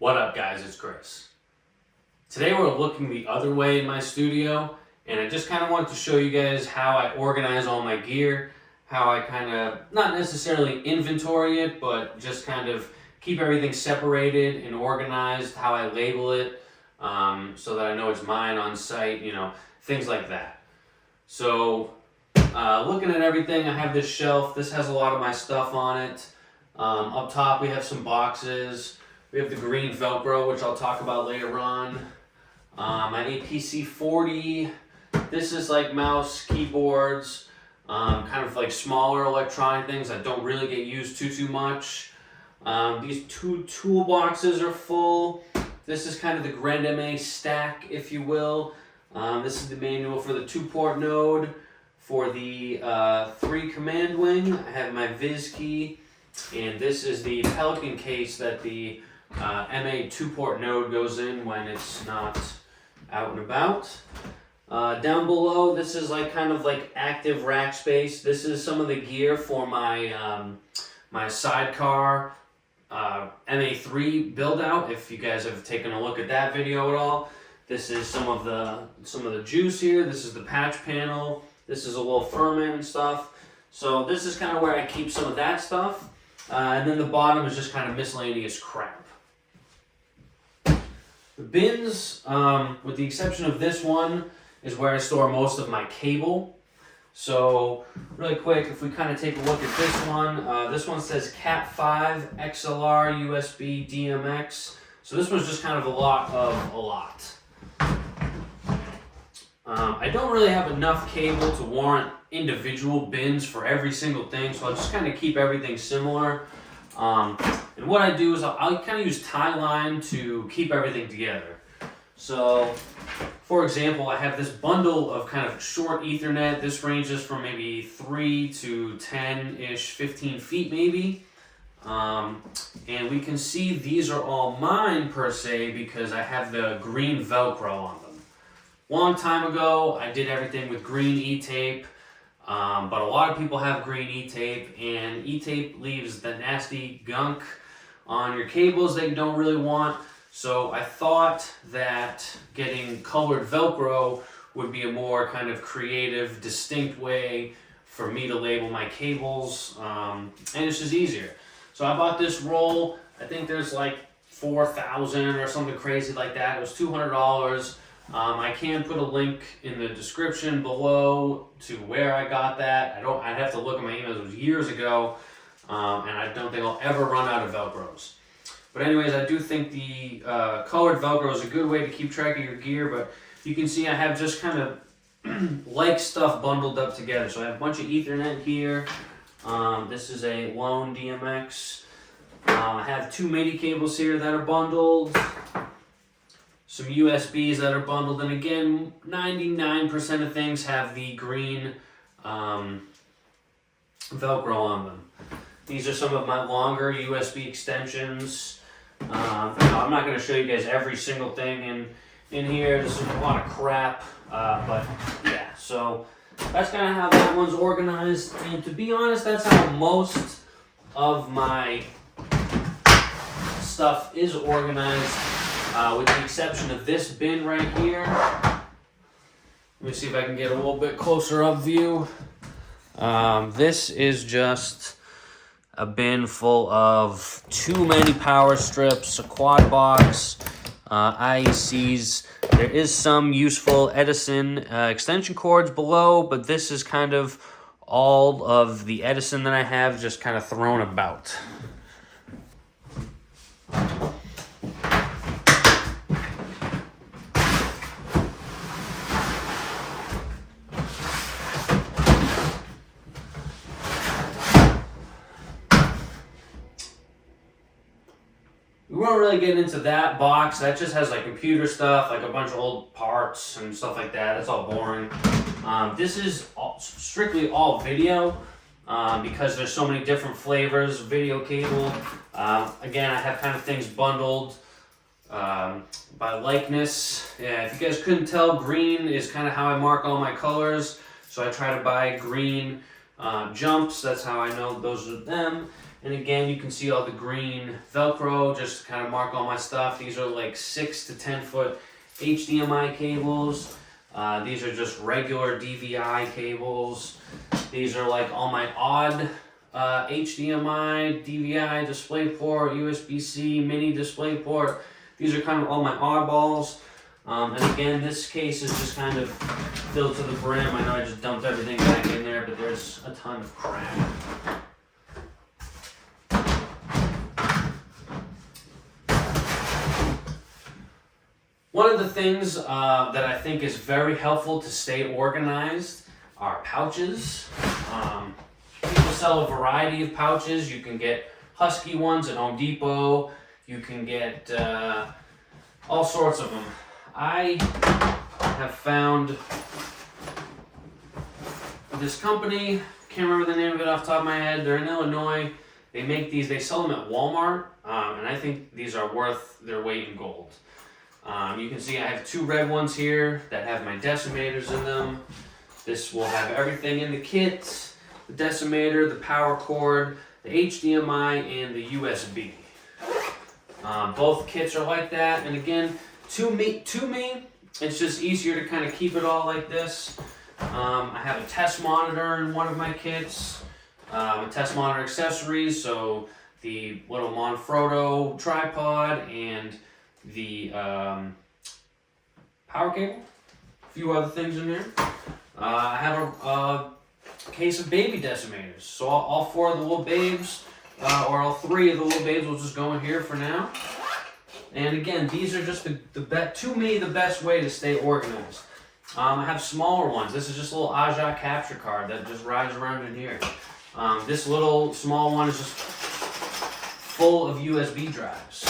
What up, guys? It's Chris. Today we're looking the other way in my studio, and I just kind of wanted to show you guys how I organize all my gear, how I kind of, not necessarily inventory it, but just kind of keep everything separated and organized, how I label it, so that I know it's mine on site, you know, things like that. So, looking at everything, I have this shelf. This has a lot of my stuff on it. Up top we have some boxes. We have the green Velcro, which I'll talk about later on. My APC40. This is like mouse, keyboards, kind of like smaller electronic things that don't really get used too much. These two toolboxes are full. This is kind of the Grand MA stack, if you will. This is the manual for the 2-port node. For the 3 command wing, I have my Viz key. And this is the Pelican case that the MA 2-port node goes in when it's not out and about. Down below, this is like kind of like active rack space. This is some of the gear for my my sidecar MA3 build out. If you guys have taken a look at that video at all, this is some of the juice here. This is the patch panel. This is a little firmament and stuff. So this is kind of where I keep some of that stuff. And then the bottom is just kind of miscellaneous crap. The bins, with the exception of this one, is where I store most of my cable. So really quick, if we kind of take a look at this one says Cat 5 XLR USB DMX. So this one's just kind of a lot of a lot. I don't really have enough cable to warrant individual bins for every single thing, so I'll just kind of keep everything similar. And what I do is I'll kind of use tie line to keep everything together. So, for example, I have this bundle of kind of short Ethernet. This ranges from maybe 3 to 10-ish, 15 feet maybe. And we can see these are all mine per se because I have the green Velcro on them. Long time ago, I did everything with green E-tape. But a lot of people have green E-tape, and E-tape leaves the nasty gunk on your cables that you don't really want. So I thought that getting colored Velcro would be a more kind of creative, distinct way for me to label my cables, and it's just easier. So I bought this roll. I think there's like 4,000 or something crazy like that. It was $200. I can put a link in the description below to where I got that. I'd have to look at my emails. It was years ago, and I don't think I'll ever run out of Velcros. But anyways, I do think the colored Velcro is a good way to keep track of your gear, but you can see I have just kind of like stuff bundled up together. So I have a bunch of Ethernet here. This is a lone DMX. I have 2 MIDI cables here that are bundled. Some USBs that are bundled, and again, 99% of things have the green Velcro on them. These are some of my longer USB extensions. I'm not going to show you guys every single thing in here. This is a lot of crap, but yeah, so that's kind of how that one's organized. And to be honest, that's how most of my stuff is organized. With the exception of this bin right here. Let me see if I can get a little bit closer up view. This is just a bin full of too many power strips, a quad box, IECs. There is some useful Edison extension cords below, but this is kind of all of the Edison that I have just kind of thrown about. We won't really get into that box. That just has like computer stuff, like a bunch of old parts and stuff like that. That's all boring. This is strictly all video because there's so many different flavors, video cable. Again, I have kind of things bundled by likeness. Yeah, if you guys couldn't tell, green is kind of how I mark all my colors. So I try to buy green jumps. That's how I know those are them. And again, you can see all the green Velcro just to kind of mark all my stuff. These are like 6 to 10 foot HDMI cables. These are just regular DVI cables. These are like all my odd HDMI, DVI, DisplayPort, USB-C, mini DisplayPort. These are kind of all my oddballs. And again, this case is just kind of filled to the brim. I know I just dumped everything back in there, but there's a ton of crap. One of the things that I think is very helpful to stay organized are pouches. People sell a variety of pouches. You can get Husky ones at Home Depot. You can get all sorts of them. I have found this company, can't remember the name of it off the top of my head. They're in Illinois. They make these, they sell them at Walmart, and I think these are worth their weight in gold. You can see I have 2 red ones here that have my decimators in them. This will have everything in the kit, the decimator, the power cord, the HDMI, and the USB. Both kits are like that, and again, to me, it's just easier to kind of keep it all like this. I have a test monitor in one of my kits, a test monitor accessories, so the little Manfrotto tripod and the power cable, a few other things in there. I have a case of baby decimators, so all 4 of the little babes, or all 3 of the little babes will just go in here for now. And again, these are just to me, the best way to stay organized. I have smaller ones. This is just a little Aja capture card that just rides around in here. This little small one is just full of USB drives.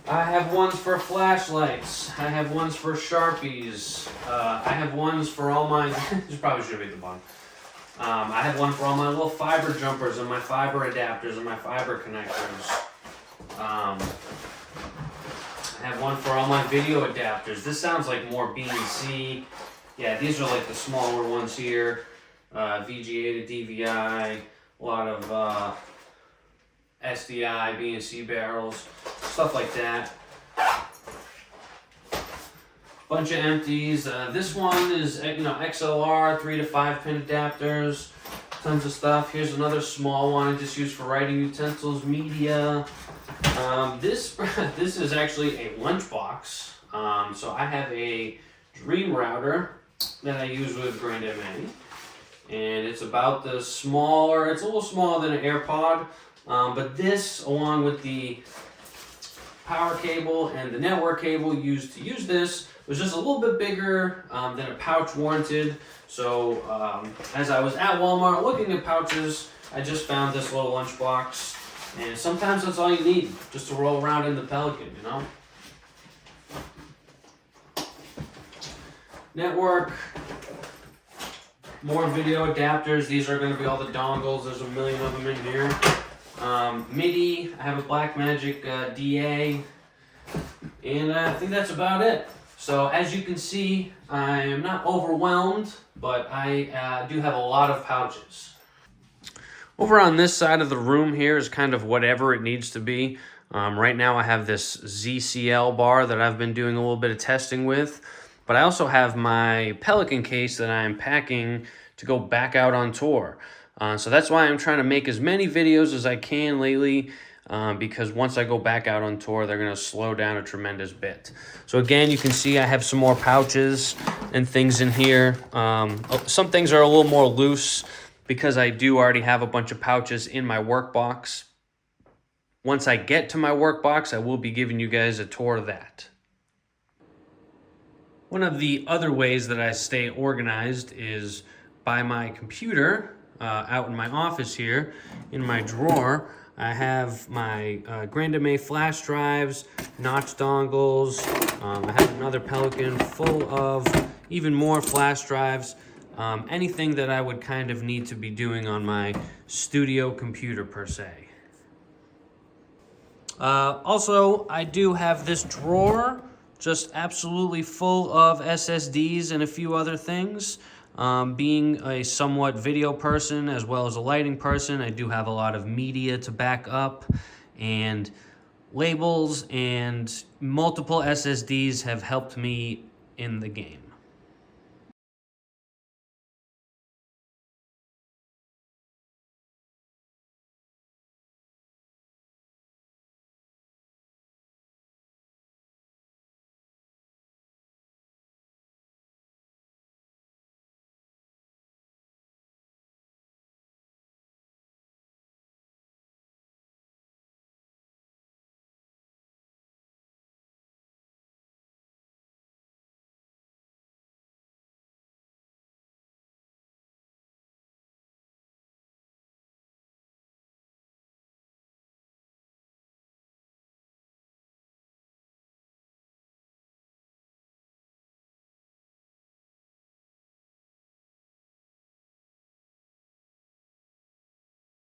I have ones for flashlights. I have ones for Sharpies. I have ones for all my, this probably should be at the bottom. I have one for all my little fiber jumpers and my fiber adapters and my fiber connectors. I have one for all my video adapters. This sounds like more BNC. Yeah, these are like the smaller ones here. VGA to DVI, a lot of SDI, BNC barrels, stuff like that. Bunch of empties. This one is XLR 3 to 5 pin adapters. Tons of stuff. Here's another small one I just used for writing utensils, media. This is actually a lunchbox. So I have a Dream router that I use with Grande MA, and it's about the smaller. It's a little smaller than an AirPod, but this, along with the power cable and the network cable used to use this, was just a little bit bigger than a pouch warranted. So as I was at Walmart looking at pouches, I just found this little lunchbox, and sometimes that's all you need, just to roll around in the Pelican, you know? Network, more video adapters. These are going to be all the dongles. There's a million of them in here. MIDI, I have a Blackmagic DA, and I think that's about it. So as you can see, I am not overwhelmed, but I do have a lot of pouches. Over on this side of the room here is kind of whatever it needs to be. Right now I have this ZCL bar that I've been doing a little bit of testing with, but I also have my Pelican case that I'm packing to go back out on tour. So that's why I'm trying to make as many videos as I can lately, because once I go back out on tour, they're going to slow down a tremendous bit. So again, you can see I have some more pouches and things in here. Some things are a little more loose because I do already have a bunch of pouches in my work box. Once I get to my work box, I will be giving you guys a tour of that. One of the other ways that I stay organized is by my computer. Out in my office here, in my drawer, I have my Grande MA flash drives, notch dongles. I have another Pelican full of even more flash drives. Anything that I would kind of need to be doing on my studio computer per se. Also, I do have this drawer just absolutely full of SSDs and a few other things. Being a somewhat video person as well as a lighting person, I do have a lot of media to back up, and labels and multiple SSDs have helped me in the game.